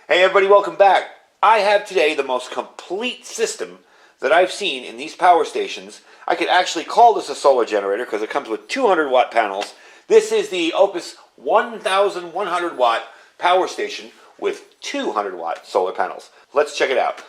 Hey everybody, welcome back. I have today the most complete system that I've seen in these power stations. I could actually call this a solar generator because it comes with 200 watt panels. This is the Opus 1100 watt power station with 200 watt solar panels. Let's check it out.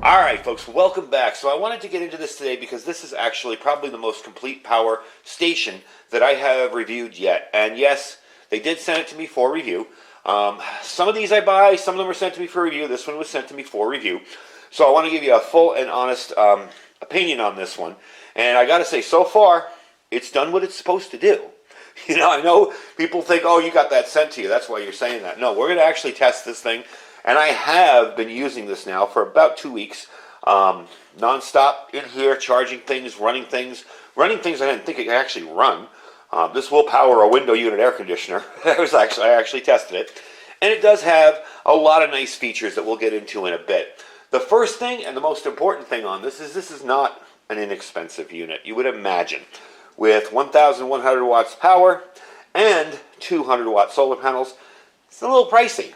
Alright folks, welcome back. So I wanted to get into this today because this is actually probably the most complete power station that I have reviewed yet. And yes, they did send it to me for review. Some of these I buy, some of them are sent to me for review. This one was sent to me for review. So I want to give you a full and honest opinion on this one. And I got to say, so far, it's done what it's supposed to do. You know, I know people think, oh, you got that sent to you, that's why you're saying that. No, we're going to actually test this thing. And I have been using this now for about 2 weeks, non-stop in here, charging things, running things I didn't think it could actually run. This will power a window unit air conditioner. I actually tested it. And it does have a lot of nice features that we'll get into in a bit. The first thing and the most important thing on this is not an inexpensive unit. You would imagine with 1,100 watts power and 200 watt solar panels, it's a little pricey.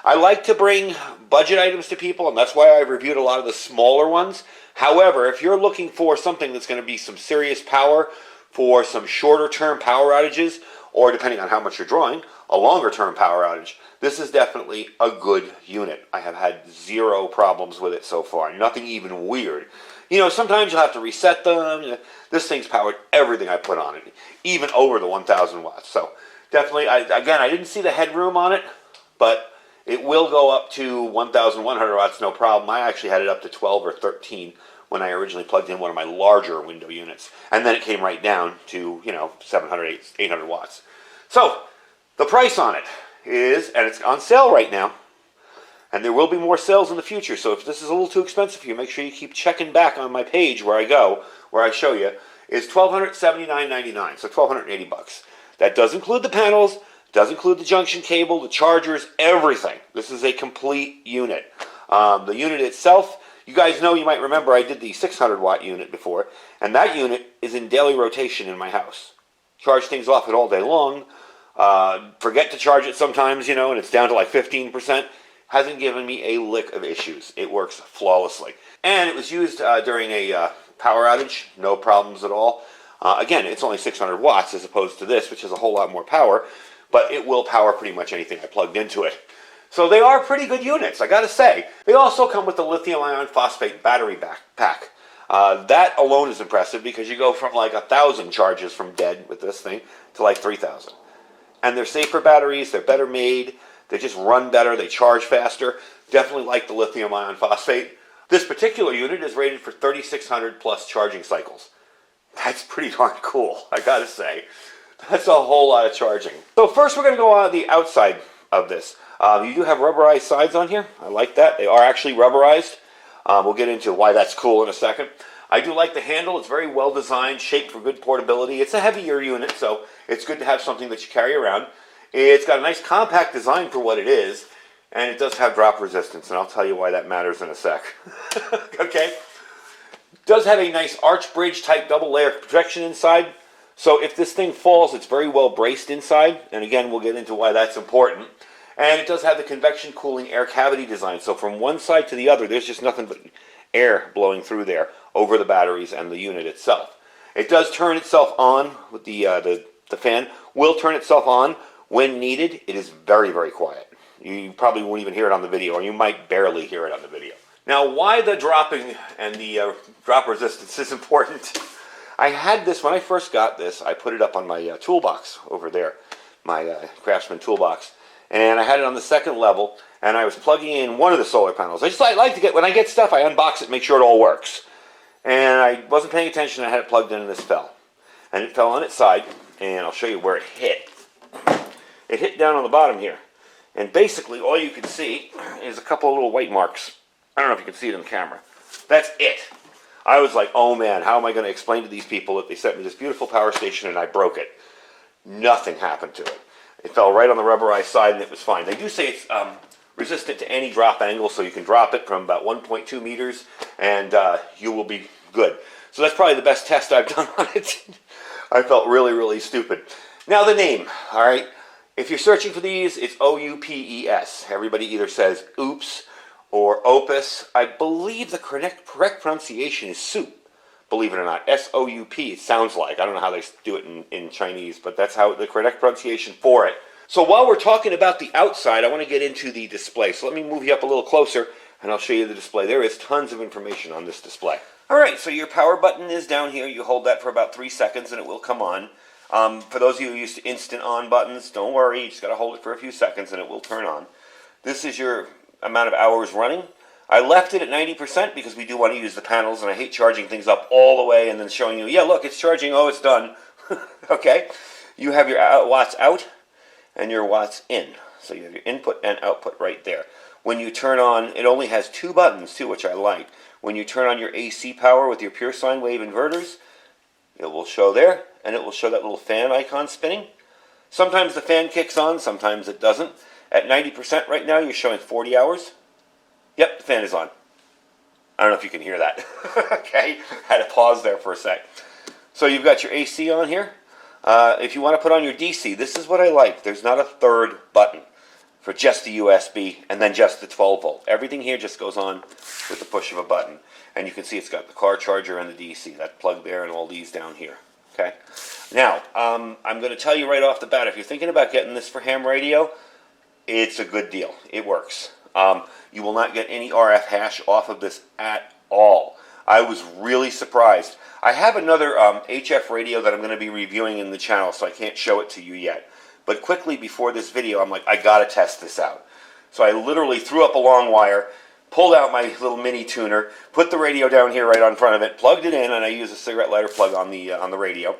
I like to bring budget items to people, and that's why I've reviewed a lot of the smaller ones. However, if you're looking for something that's going to be some serious power for some shorter term power outages, or depending on how much you're drawing, a longer term power outage, this is definitely a good unit. I have had zero problems with it so far. Nothing even weird. You know, sometimes you'll have to reset them. This thing's powered everything I put on it, even over the 1,000 watts. So definitely, again, I didn't see the headroom on it, but it will go up to 1,100 watts, no problem. I actually had it up to 12 or 13 when I originally plugged in one of my larger window units. And then it came right down to, 700, 800 watts. So, the price on it is, and it's on sale right now, and there will be more sales in the future. So if this is a little too expensive for you, make sure you keep checking back on my page where I show you, is $1,279.99, so $1,280. That does include the panels, does include the junction cable, the chargers, everything. This is a complete unit. The unit itself, you guys know, you might remember I did the 600 watt unit before, and that unit is in daily rotation in my house. Charge things off it all day long. Forget to charge it sometimes, and it's down to like 15%. Hasn't given me a lick of issues. It works flawlessly. And it was used during a power outage, no problems at all. Again, it's only 600 watts as opposed to this, which is a whole lot more power. But it will power pretty much anything I plugged into it. So they are pretty good units, I gotta say. They also come with the lithium ion phosphate battery pack. That alone is impressive because you go from like 1,000 charges from dead with this thing to like 3,000. And they're safer batteries, they're better made, they just run better, they charge faster. Definitely like the lithium ion phosphate. This particular unit is rated for 3,600 plus charging cycles. That's pretty darn cool, I gotta say. That's a whole lot of charging. So first we're going to go on the outside of this. You do have rubberized sides on here. I like that. They are actually rubberized. We'll get into why that's cool in a second. I do like the handle. It's very well designed, shaped for good portability. It's a heavier unit, so it's good to have something that you carry around. It's got a nice compact design for what it is, and it does have drop resistance, and I'll tell you why that matters in a sec. Okay? It does have a nice arch bridge type double layer protection inside. So if this thing falls, it's very well braced inside. And again, we'll get into why that's important. And it does have the convection cooling air cavity design. So from one side to the other, there's just nothing but air blowing through there over the batteries and the unit itself. It does turn itself on with the fan. Will turn itself on when needed. It is very, very quiet. You probably won't even hear it on the video, or you might barely hear it on the video. Now, why the dropping and the drop resistance is important. I had this, when I first got this, I put it up on my toolbox over there, my Craftsman toolbox, and I had it on the second level, and I was plugging in one of the solar panels. I like to get, when I get stuff, I unbox it, make sure it all works. And I wasn't paying attention, I had it plugged in and this fell. And it fell on its side, and I'll show you where it hit. It hit down on the bottom here. And basically, all you can see is a couple of little white marks. I don't know if you can see it in the camera. That's it. I was like, oh man, how am I going to explain to these people that they sent me this beautiful power station and I broke it? Nothing happened to it. It fell right on the rubberized side and it was fine. They do say it's resistant to any drop angle, so you can drop it from about 1.2 meters and you will be good. So that's probably the best test I've done on it. I felt really, really stupid. Now the name, all right? If you're searching for these, it's OUPES. Everybody either says oops or opus. I believe the correct pronunciation is soup, believe it or not. S-O-U-P, it sounds like. I don't know how they do it in Chinese, but that's how the correct pronunciation for it. So while we're talking about the outside, I want to get into the display. So let me move you up a little closer, and I'll show you the display. There is tons of information on this display. All right, so your power button is down here. You hold that for about 3 seconds, and it will come on. For those of you who are used to instant on buttons, don't worry. You just got to hold it for a few seconds, and it will turn on. This is your amount of hours running. I left it at 90% because we do want to use the panels, and I hate charging things up all the way and then showing you, yeah, look, it's charging. Oh, it's done. Okay. You have your watts out and your watts in. So you have your input and output right there. When you turn on, it only has 2 buttons too, which I like. When you turn on your AC power with your pure sine wave inverters, it will show there, and it will show that little fan icon spinning. Sometimes the fan kicks on, sometimes it doesn't. At 90% right now, you're showing 40 hours. Yep, the fan is on. I don't know if you can hear that. Okay, had to pause there for a sec. So you've got your AC on here. If you want to put on your DC, this is what I like. There's not a third button for just the USB and then just the 12 volt. Everything here just goes on with the push of a button. And you can see it's got the car charger and the DC. That plug there and all these down here. Okay. Now, I'm going to tell you right off the bat, if you're thinking about getting this for ham radio, it's a good deal. It works. You will not get any RF hash off of this at all. I was really surprised. I have another HF radio that I'm going to be reviewing in the channel, so I can't show it to you yet. But quickly before this video, I'm like, I got to test this out. So I literally threw up a long wire, pulled out my little mini tuner, put the radio down here right on front of it, plugged it in, and I used a cigarette lighter plug on the radio.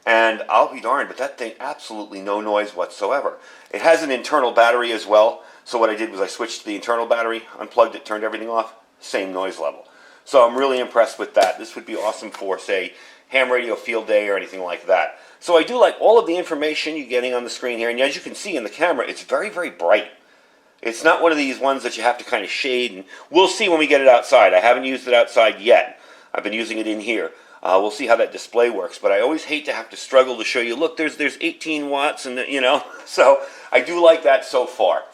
And I'll be darned, but that thing, absolutely no noise whatsoever. It has an internal battery as well. So what I did was I switched to the internal battery, unplugged it, turned everything off, same noise level. So I'm really impressed with that. This would be awesome for, say, ham radio field day or anything like that. So I do like all of the information you're getting on the screen here. And as you can see in the camera, it's very, very bright. It's not one of these ones that you have to kind of shade. And we'll see when we get it outside. I haven't used it outside yet. I've been using it in here. We'll see how that display works. But I always hate to have to struggle to show you, look, there's 18 watts, and you know. So I do like that so far.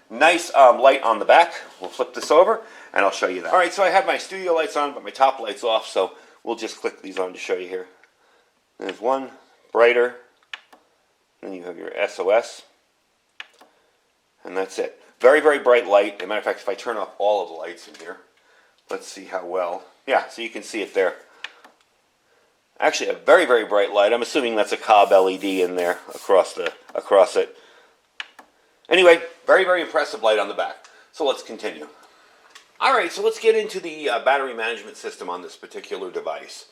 Nice light on the back. We'll flip this over, and I'll show you that. All right, so I have my studio lights on, but my top light's off, so we'll just click these on to show you here. There's one, brighter. Then you have your SOS. And that's it. Very, very bright light. As a matter of fact, if I turn off all of the lights in here, let's see how well. Yeah, so you can see it there. Actually, a very, very bright light. I'm assuming that's a Cobb LED in there across it. Anyway, very, very impressive light on the back. So let's continue. All right, so let's get into the battery management system on this particular device.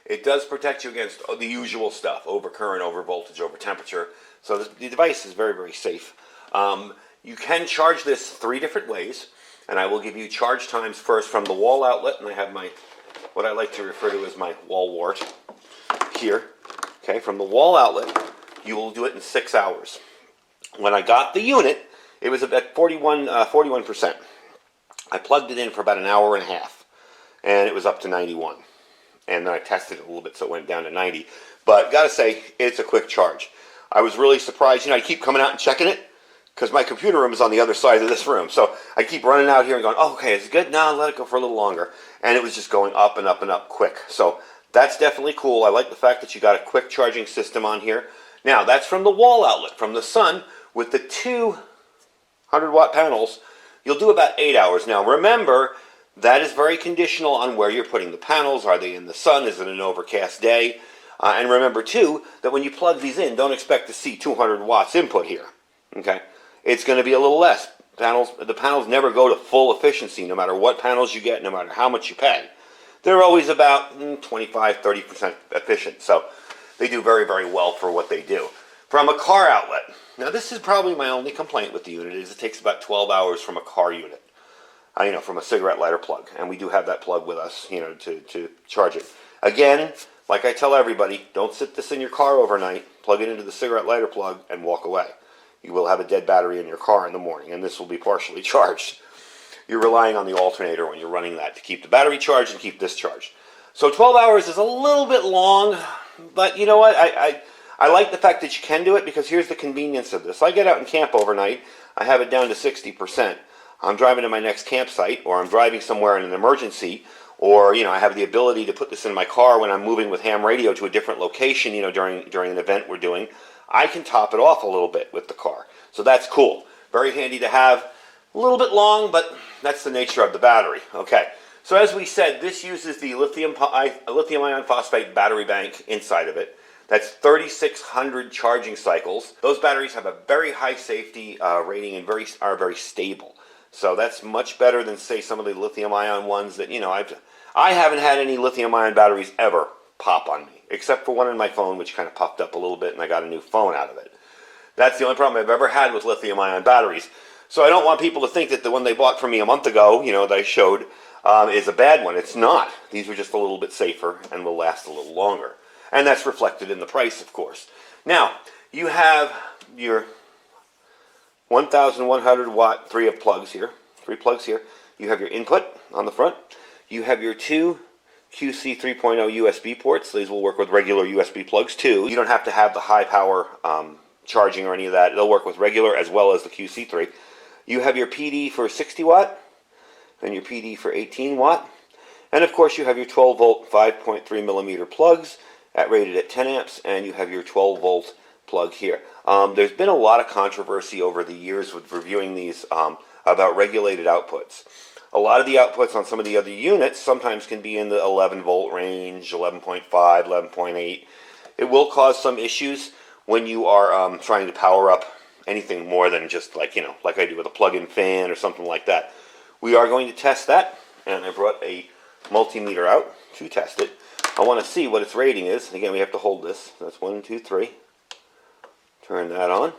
It does protect you against the usual stuff, over current, over voltage, over temperature. So the device is very, very safe. You can charge this 3 different ways, and I will give you charge times first from the wall outlet, and I have my, what I like to refer to as my wall wart here. Okay, from the wall outlet, you will do it in 6 hours. When I got the unit, it was about 41%. I plugged it in for about an hour and a half, and it was up to 91. And then I tested it a little bit, so it went down to 90. But gotta say, it's a quick charge. I was really surprised. You know, I keep coming out and checking it, because my computer room is on the other side of this room. So I keep running out here and going, oh, okay, is it good? No, let it go for a little longer. And it was just going up and up and up quick. So that's definitely cool. I like the fact that you got a quick charging system on here. Now, that's from the wall outlet. From the sun, with the 200 watt panels, you'll do about 8 hours. Now, remember, that is very conditional on where you're putting the panels. Are they in the sun? Is it an overcast day? And remember, too, that when you plug these in, don't expect to see 200 watts input here. Okay? It's going to be a little less. The panels never go to full efficiency, no matter what panels you get, no matter how much you pay. They're always about 25-30% efficient. So they do very, very well for what they do. From a car outlet. Now, this is probably my only complaint with the unit, is it takes about 12 hours from a car unit. From a cigarette lighter plug. And we do have that plug with us, to charge it. Again, like I tell everybody, don't sit this in your car overnight, plug it into the cigarette lighter plug, and walk away. You will have a dead battery in your car in the morning, and this will be partially charged. You're relying on the alternator when you're running that to keep the battery charged and keep this charged. So 12 hours is a little bit long, but you know what? I like the fact that you can do it because here's the convenience of this. I get out and camp overnight. I have it down to 60%. I'm driving to my next campsite, or I'm driving somewhere in an emergency, or I have the ability to put this in my car when I'm moving with ham radio to a different location, during an event we're doing. I can top it off a little bit with the car. So that's cool. Very handy to have. A little bit long, but that's the nature of the battery. Okay. So as we said, this uses the lithium ion phosphate battery bank inside of it. That's 3,600 charging cycles. Those batteries have a very high safety rating and are very stable. So that's much better than, say, some of the lithium-ion ones that, I haven't had any lithium-ion batteries ever pop on me, except for one in my phone, which kind of popped up a little bit, and I got a new phone out of it. That's the only problem I've ever had with lithium-ion batteries. So I don't want people to think that the one they bought from me a month ago, that I showed, is a bad one. It's not. These are just a little bit safer and will last a little longer. And that's reflected in the price, of course. Now, you have your 1,100 watt three plugs here. You have your input on the front. You have your two QC 3.0 USB ports. These will work with regular USB plugs too. You don't have to have the high power charging or any of that. They'll work with regular as well as the QC3. You have your PD for 60 watt and your PD for 18 watt. And of course you have your 12 volt 5.3 millimeter plugs rated at 10 amps, and you have your 12 volt plug here. There's been a lot of controversy over the years with reviewing these about regulated outputs. A lot of the outputs on some of the other units sometimes can be in the 11 volt range, 11.5, 11.8. It will cause some issues when you are trying to power up anything more than just like I do with a plug-in fan or something like that. We are going to test that, and I brought a multimeter out to test it. I want to see what its rating is. Again, we have to hold this. That's 1, 2, 3. Turn that on.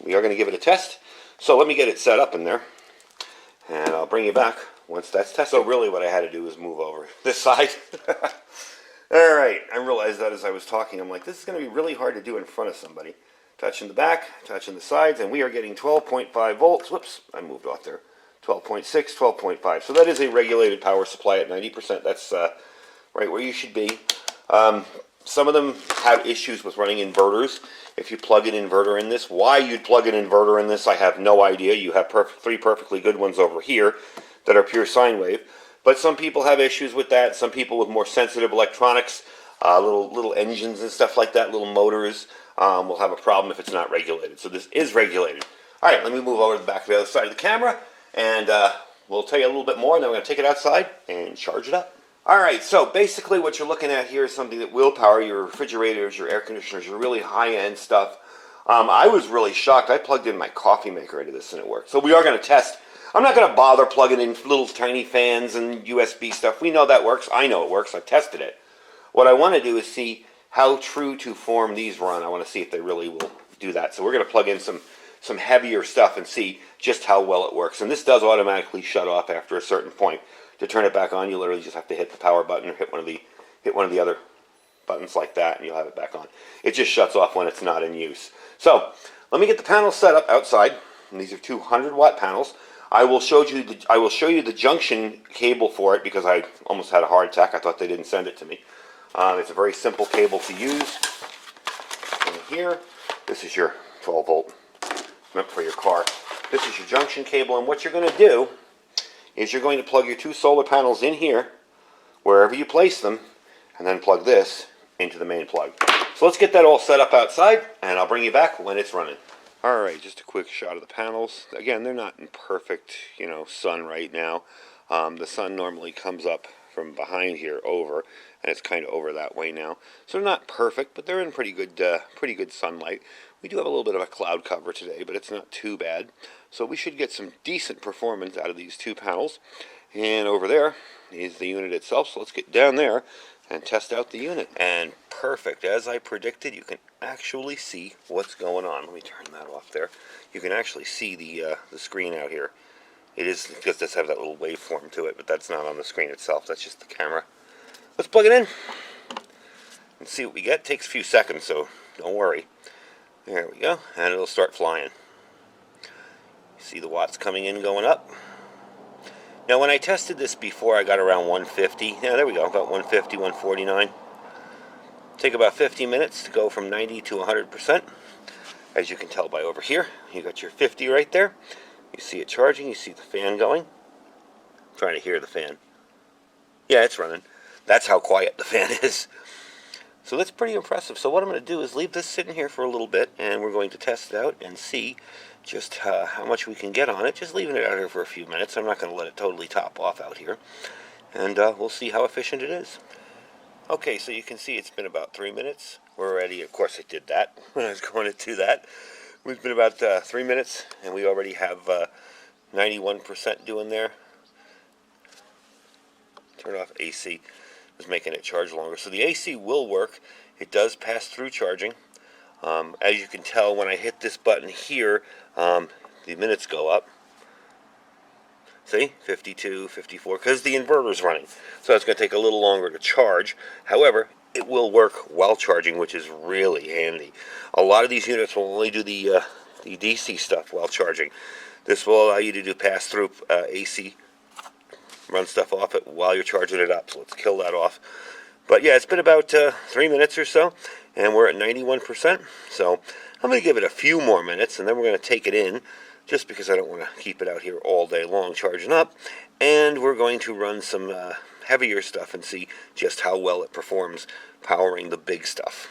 We are going to give it a test. So let me get it set up in there, and I'll bring you back once that's tested. So really what I had to do was move over this side. All right. I realized that as I was talking. I'm like, this is going to be really hard to do in front of somebody. Touching the back, touching the sides, and we are getting 12.5 volts. Whoops, I moved off there. 12.6, 12.5. So that is a regulated power supply at 90%. That's right where you should be. Some of them have issues with running inverters. If you plug an inverter in this, why you'd plug an inverter in this, I have no idea. You have three perfectly good ones over here that are pure sine wave. But some people have issues with that. Some people with more sensitive electronics, little engines and stuff like that, little motors, will have a problem if it's not regulated. So this is regulated. All right, let me move over to the back of the other side of the camera, and we'll tell you a little bit more, and then we're going to take it outside and charge it up. All right, so basically what you're looking at here is something that will power your refrigerators, your air conditioners, your really high-end stuff. I was really shocked. I plugged in my coffee maker into this and it worked. So we are going to test. I'm not going to bother plugging in little tiny fans and USB stuff. We know that works. I know it works. I've tested it. What I want to do is see how true to form these run. I want to see if they really will do that. So we're going to plug in some heavier stuff and see just how well it works. And this does automatically shut off after a certain point. To turn it back on, you literally just have to hit the power button or hit one of the other buttons like that, and you'll have it back on. It just shuts off when it's not in use. So let me get the panels set up outside. And these are 200 watt panels. I will show you the junction cable for it because I almost had a heart attack. I thought they didn't send it to me. It's a very simple cable to use. And here, this is your 12 volt meant for your car. This is your junction cable, and what you're going to do is you're going to plug your two solar panels in here, wherever you place them, and then plug this into the main plug. So let's get that all set up outside, and I'll bring you back when it's running. All right, just a quick shot of the panels. Again, they're not in perfect, sun right now. The sun normally comes up from behind here over, and it's kind of over that way now. So they're not perfect, but they're in pretty good sunlight. We do have a little bit of a cloud cover today, but it's not too bad. So we should get some decent performance out of these two panels. And over there is the unit itself. So let's get down there and test out the unit. And perfect. As I predicted, you can actually see what's going on. Let me turn that off there. You can actually see the screen out here. It does have that little waveform to it, but that's not on the screen itself. That's just the camera. Let's plug it in and see what we get. It takes a few seconds, so don't worry. There we go, and it'll start flying. See the watts coming in, going up. Now when I tested this before, I got around 150. Yeah, there we go, about 150, 149. Take about 50 minutes to go from 90 to 100%. As you can tell by over here, you got your 50 right there. You see it charging, you see the fan going. I'm trying to hear the fan. Yeah, it's running. That's how quiet the fan is. So that's pretty impressive. So what I'm going to do is leave this sitting here for a little bit, and we're going to test it out and see just how much we can get on it. Just leaving it out here for a few minutes. I'm not going to let it totally top off out here. And we'll see how efficient it is. Okay, so you can see it's been about 3 minutes. We're already, of course I did that when I was going to do that. It's been about 3 minutes, and we already have 91% doing there. Turn off AC. Was making it charge longer. So the AC will work. It does pass through charging. As you can tell, when I hit this button here, the minutes go up. See? 52, 54, because the inverter's running. So it's going to take a little longer to charge. However, it will work while charging, which is really handy. A lot of these units will only do the DC stuff while charging. This will allow you to do pass-through AC, run stuff off it while you're charging it up. So let's kill that off. But yeah, it's been about 3 minutes or so, and we're at 91%. So I'm going to give it a few more minutes, and then we're going to take it in, just because I don't want to keep it out here all day long charging up. And we're going to run some heavier stuff and see just how well it performs powering the big stuff.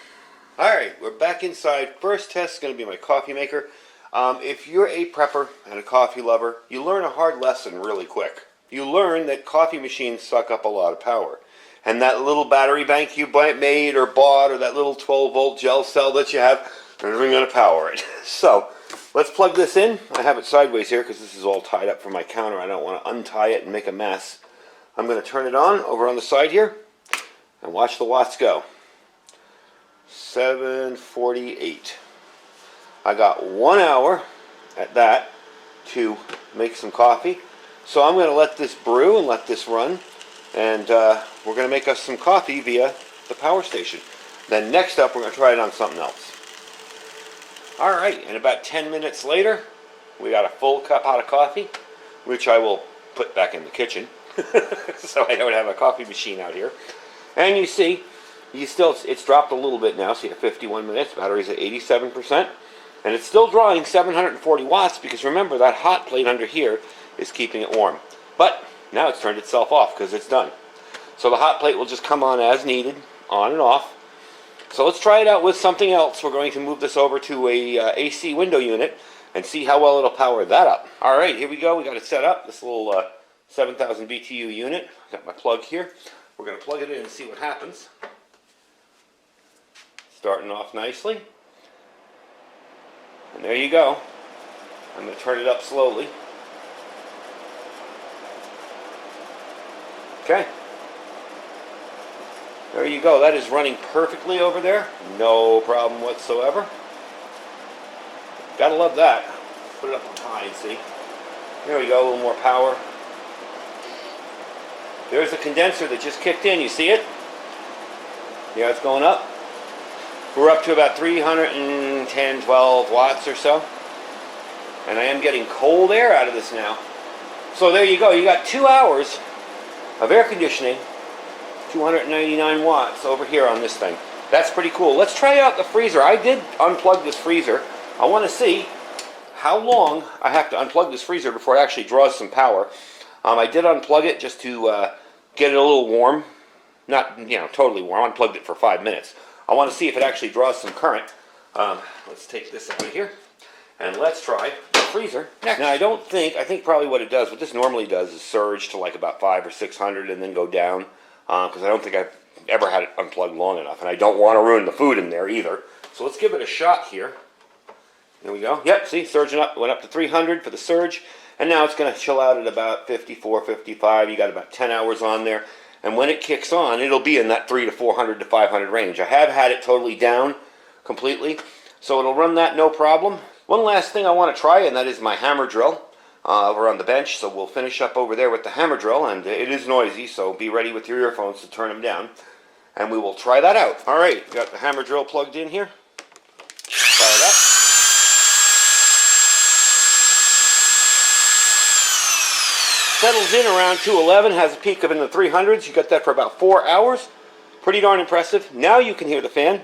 Alright, we're back inside. First test is going to be my coffee maker. If you're a prepper and a coffee lover, you learn a hard lesson really quick. You learn that coffee machines suck up a lot of power. And that little battery bank you made or bought, or that little 12-volt gel cell that you have, isn't going to power it. So, let's plug this in. I have it sideways here because this is all tied up from my counter. I don't want to untie it and make a mess. I'm going to turn it on over on the side here and watch the watts go. 748. I got 1 hour at that to make some coffee. So I'm going to let this brew and let this run. And we're going to make us some coffee via the power station. Then next up, we're going to try it on something else. Alright, and about 10 minutes later, we got a full cup hot of coffee, which I will put back in the kitchen. So I don't have a coffee machine out here. And you see, it's dropped a little bit now, so you have 51 minutes, battery's at 87%. And it's still drawing 740 watts, because remember, that hot plate under here is keeping it warm. But now it's turned itself off because it's done. So the hot plate will just come on as needed, on and off. So let's try it out with something else. We're going to move this over to a AC window unit and see how well it'll power that up. Alright, here we go. We got it set up, this little 7,000 BTU unit. Got my plug here. We're going to plug it in and see what happens. Starting off nicely. And there you go. I'm going to turn it up slowly. Okay. There you go. That is running perfectly over there. No problem whatsoever. Gotta love that. Put it up on high and see. There we go. A little more power. There's a condenser that just kicked in. You see it? Yeah, it's going up. We're up to about 310, 12 watts or so. And I am getting cold air out of this now. So there you go. You got 2 hours of air conditioning, 299 watts over here on this thing. That's pretty cool. Let's try out the freezer. I did unplug this freezer. I want to see how long I have to unplug this freezer before it actually draws some power. I did unplug it just to get it a little warm. Not, totally warm. I unplugged it for 5 minutes. I want to see if it actually draws some current. Let's take this out of here. And let's try the freezer next. Now I think probably what it does, what this normally does is surge to like about 500 or 600 and then go down. Because I don't think I've ever had it unplugged long enough. And I don't want to ruin the food in there either. So let's give it a shot here. There we go. Yep, see, surging up. Went up to 300 for the surge. And now it's going to chill out at about 54, 55. You got about 10 hours on there. And when it kicks on, it'll be in that 300 to 400 to 500 range. I have had it totally down completely. So it'll run that no problem. One last thing I want to try, and that is my hammer drill over on the bench. So we'll finish up over there with the hammer drill, and it is noisy, so be ready with your earphones to turn them down. And we will try that out. All right, got the hammer drill plugged in here. Fire it up. Settles in around 211, has a peak of in the 300s. You got that for about 4 hours. Pretty darn impressive. Now you can hear the fan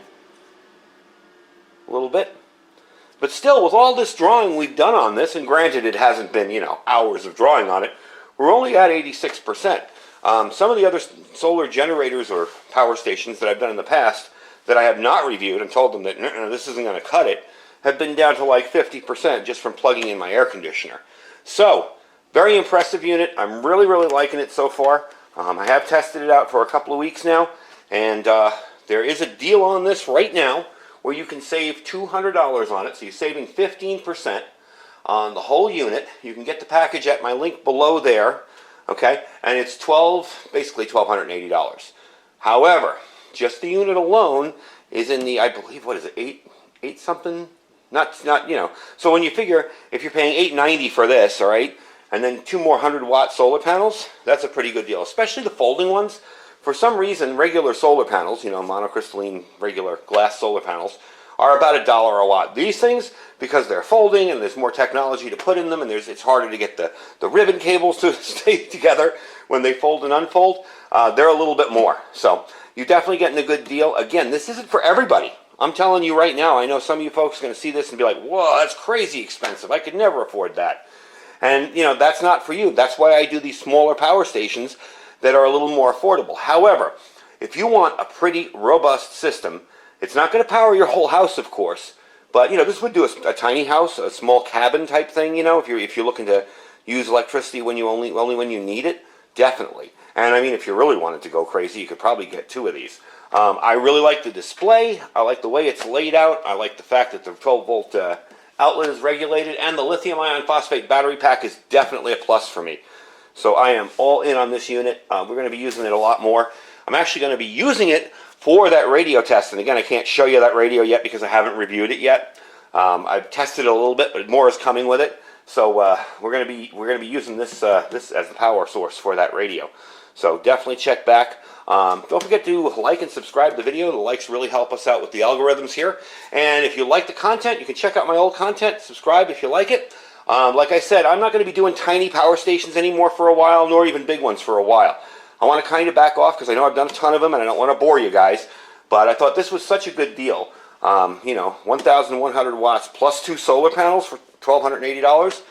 a little bit. But still, with all this drawing we've done on this, and granted it hasn't been, hours of drawing on it, we're only at 86%. Some of the other solar generators or power stations that I've done in the past that I have not reviewed and told them that this isn't going to cut it, have been down to like 50% just from plugging in my air conditioner. So, very impressive unit. I'm really, really liking it so far. I have tested it out for a couple of weeks now, and there is a deal on this right now where you can save $200 on it, so you're saving 15% on the whole unit. You can get the package at my link below there, okay? And it's basically $1,280. However, just the unit alone is in the, I believe, what is it, eight something? Not, so when you figure, if you're paying $890 for this, all right, and then 2 more 100-watt solar panels, that's a pretty good deal, especially the folding ones. For some reason, regular solar panels, monocrystalline regular glass solar panels, are about $1 a watt. These things, because they're folding and there's more technology to put in them, and it's harder to get the ribbon cables to stay together when they fold and unfold, they're a little bit more. So you're definitely getting a good deal. Again, this isn't for everybody. I'm telling you right now, I know some of you folks are going to see this and be like, whoa, that's crazy expensive. I could never afford that. And, that's not for you. That's why I do these smaller power stations that are a little more affordable. However, if you want a pretty robust system, it's not going to power your whole house, of course, but this would do a tiny house, a small cabin type thing. If you're looking to use electricity when you only when you need it, definitely. And I mean, if you really wanted to go crazy, you could probably get 2 of these. I really like the display. I like the way it's laid out. I like the fact that the 12-volt outlet is regulated, and the lithium iron phosphate battery pack is definitely a plus for me. So I am all in on this unit. We're going to be using it a lot more. I'm actually going to be using it for that radio test. And again, I can't show you that radio yet because I haven't reviewed it yet. I've tested it a little bit, but more is coming with it. So we're going to be using this as the power source for that radio. So definitely check back. Don't forget to like and subscribe to the video. The likes really help us out with the algorithms here. And if you like the content, you can check out my old content. Subscribe if you like it. Like I said, I'm not going to be doing tiny power stations anymore for a while, nor even big ones for a while. I want to kind of back off because I know I've done a ton of them and I don't want to bore you guys. But I thought this was such a good deal. 1,100 watts plus 2 solar panels for $1,280.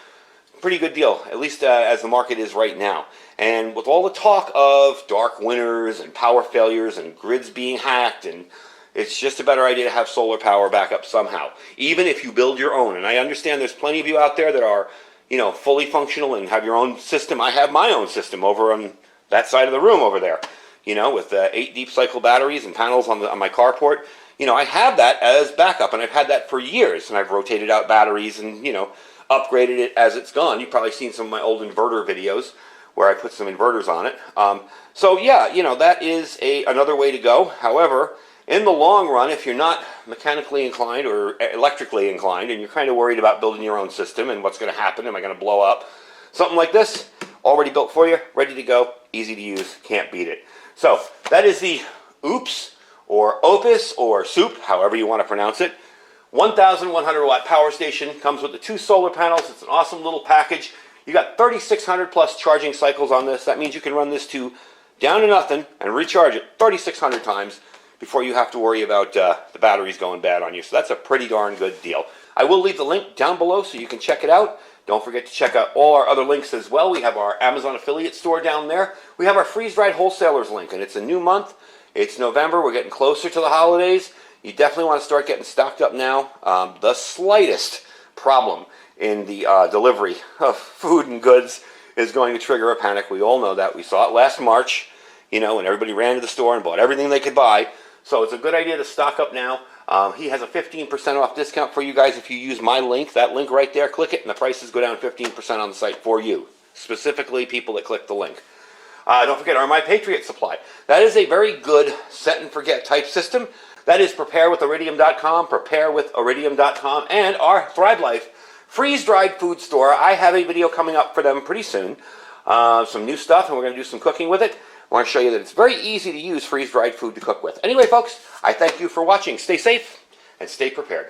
Pretty good deal, at least as the market is right now. And with all the talk of dark winters and power failures and grids being hacked, and it's just a better idea to have solar power backup somehow, even if you build your own. And I understand there's plenty of you out there that are, fully functional and have your own system. I have my own system over on that side of the room over there, with 8 deep cycle batteries and panels on my carport. I have that as backup, and I've had that for years, and I've rotated out batteries and, upgraded it as it's gone. You've probably seen some of my old inverter videos where I put some inverters on it. So yeah, that is another way to go. However, in the long run, if you're not mechanically inclined or electrically inclined and you're kind of worried about building your own system and what's going to happen, am I going to blow up? Something like this, already built for you, ready to go, easy to use, can't beat it. So that is the OOPS or Opus or SOUP, however you want to pronounce it. 1,100 watt power station, comes with the 2 solar panels. It's an awesome little package. You got 3,600 plus charging cycles on this. That means you can run this to down to nothing and recharge it 3,600 times before you have to worry about the batteries going bad on you. So that's a pretty darn good deal. I will leave the link down below so you can check it out. Don't forget to check out all our other links as well. We have our Amazon affiliate store down there. We have our freeze-dried wholesalers link, and it's a new month. It's November. We're getting closer to the holidays. You definitely want to start getting stocked up now. The slightest problem in the delivery of food and goods is going to trigger a panic. We all know that. We saw it last March, when everybody ran to the store and bought everything they could buy. So it's a good idea to stock up now. He has a 15% off discount for you guys if you use my link. That link right there, click it, and the prices go down 15% on the site for you. Specifically, people that click the link. Don't forget our My Patriot supply. That is a very good set and forget type system. That is preparewithiridium.com, preparewithiridium.com, and our Thrive Life freeze-dried food store. I have a video coming up for them pretty soon. Some new stuff, and we're going to do some cooking with it. I want to show you that it's very easy to use freeze-dried food to cook with. Anyway, folks, I thank you for watching. Stay safe and stay prepared.